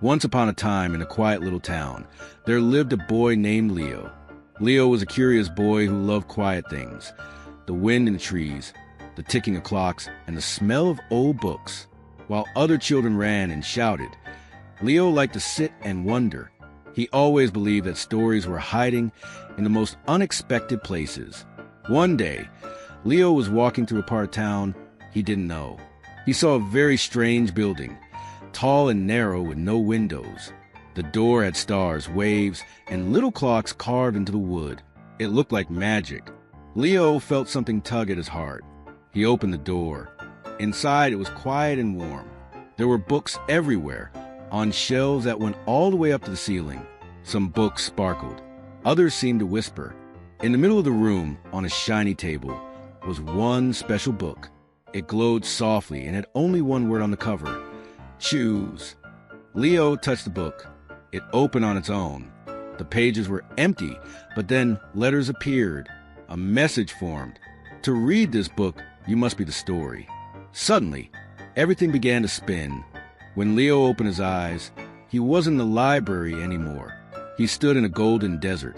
Once upon a time, in a quiet little town, there lived a boy named Leo. Leo was a curious boy who loved quiet things: the wind in the trees, the ticking of clocks, and the smell of old books. While other children ran and shouted, Leo liked to sit and wonder. He always believed that stories were hiding in the most unexpected places. One day, Leo was walking through a part of town he didn't know. He saw a very strange building, tall and narrow with no windows. The door had stars, waves, and little clocks carved into the wood. It looked like magic. Leo felt something tug at his heart. He opened the door. Inside, it was quiet and warm. There were books everywhere, on shelves that went all the way up to the ceiling. Some books sparkled. Others seemed to whisper. In the middle of the room, on a shiny table, was one special book. It glowed softly and had only one word on the cover: choose. Leo touched the book. It opened on its own. The pages were empty, but then letters appeared. A message formed. To read this book, you must be the story. Suddenly, everything began to spin. When Leo opened his eyes, he wasn't in the library anymore. He stood in a golden desert,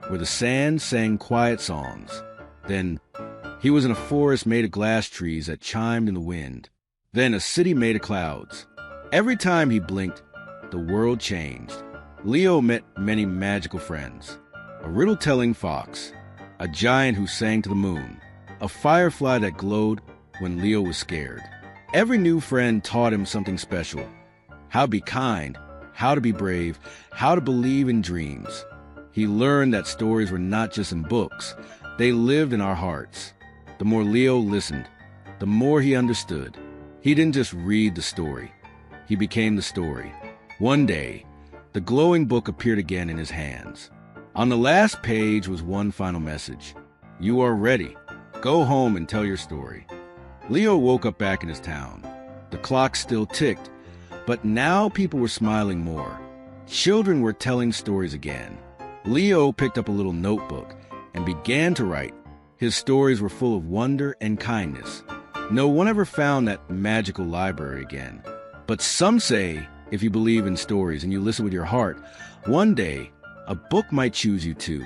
where the sand sang quiet songs. Then, he was in a forest made of glass trees that chimed in the wind. Then a city made of clouds. Every time he blinked, the world changed. Leo met many magical friends. A riddle-telling fox, a giant who sang to the moon, a firefly that glowed when Leo was scared. Every new friend taught him something special: how to be kind, how to be brave, how to believe in dreams. He learned that stories were not just in books. They lived in our hearts. The more Leo listened, the more he understood. He didn't just read the story. He became the story. One day, the glowing book appeared again in his hands. On the last page was one final message: you are ready. Go home and tell your story. Leo woke up back in his town. The clock still ticked, but now people were smiling more. Children were telling stories again. Leo picked up a little notebook and began to write. His stories were full of wonder and kindness. No one ever found that magical library again. But some say, if you believe in stories and you listen with your heart, one day a book might choose you too.